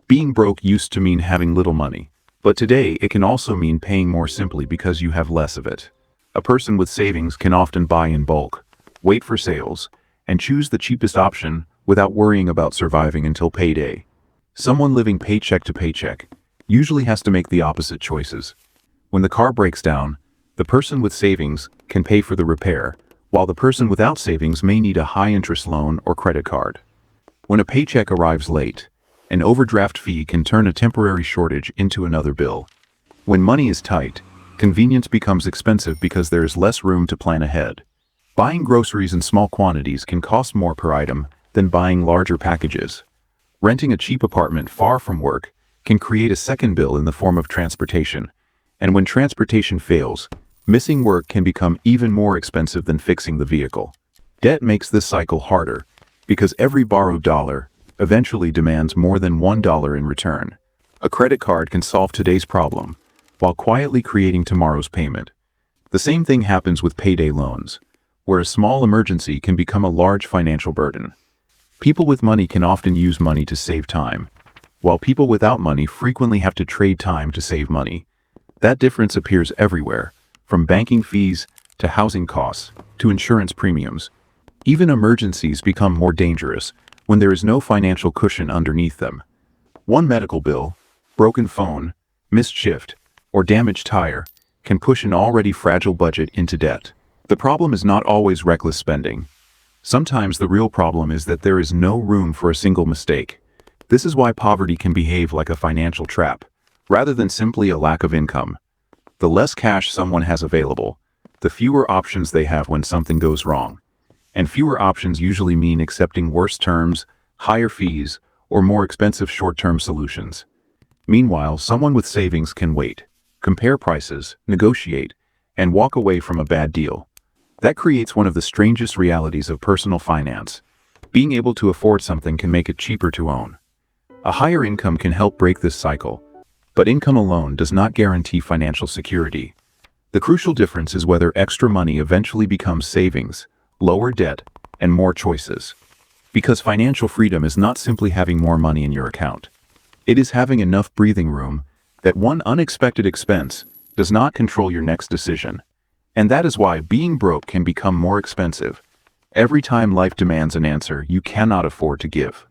Being broke used to mean having little money, but today it can also mean paying more simply because you have less of it. A person with savings can often buy in bulk, wait for sales, and choose the cheapest option without worrying about surviving until payday. Someone living paycheck to paycheck usually has to make the opposite choices. When the car breaks down, the person with savings can pay for the repair, while the person without savings may need a high-interest loan or credit card. When a paycheck arrives late, an overdraft fee can turn a temporary shortage into another bill. When money is tight, convenience becomes expensive because there is less room to plan ahead. Buying groceries in small quantities can cost more per item than buying larger packages. Renting a cheap apartment far from work can create a second bill in the form of transportation. And when transportation fails, missing work can become even more expensive than fixing the vehicle. Debt makes this cycle harder because every borrowed dollar eventually demands more than $1 in return. A credit card can solve today's problem while quietly creating tomorrow's payment. The same thing happens with payday loans, where a small emergency can become a large financial burden. People with money can often use money to save time, while people without money frequently have to trade time to save money. That difference appears everywhere, from banking fees to housing costs to insurance premiums. Even emergencies become more dangerous when there is no financial cushion underneath them. One medical bill, broken phone, missed shift, or damaged tire can push an already fragile budget into debt. The problem is not always reckless spending. Sometimes the real problem is that there is no room for a single mistake. This is why poverty can behave like a financial trap, rather than simply a lack of income. The less cash someone has available, the fewer options they have when something goes wrong. And fewer options usually mean accepting worse terms, higher fees, or more expensive short-term solutions. Meanwhile, someone with savings can wait, compare prices, negotiate, and walk away from a bad deal. That creates one of the strangest realities of personal finance. Being able to afford something can make it cheaper to own. A higher income can help break this cycle, but income alone does not guarantee financial security. The crucial difference is whether extra money eventually becomes savings, lower debt, and more choices. Because financial freedom is not simply having more money in your account. It is having enough breathing room that one unexpected expense does not control your next decision. And that is why being broke can become more expensive every time life demands an answer you cannot afford to give.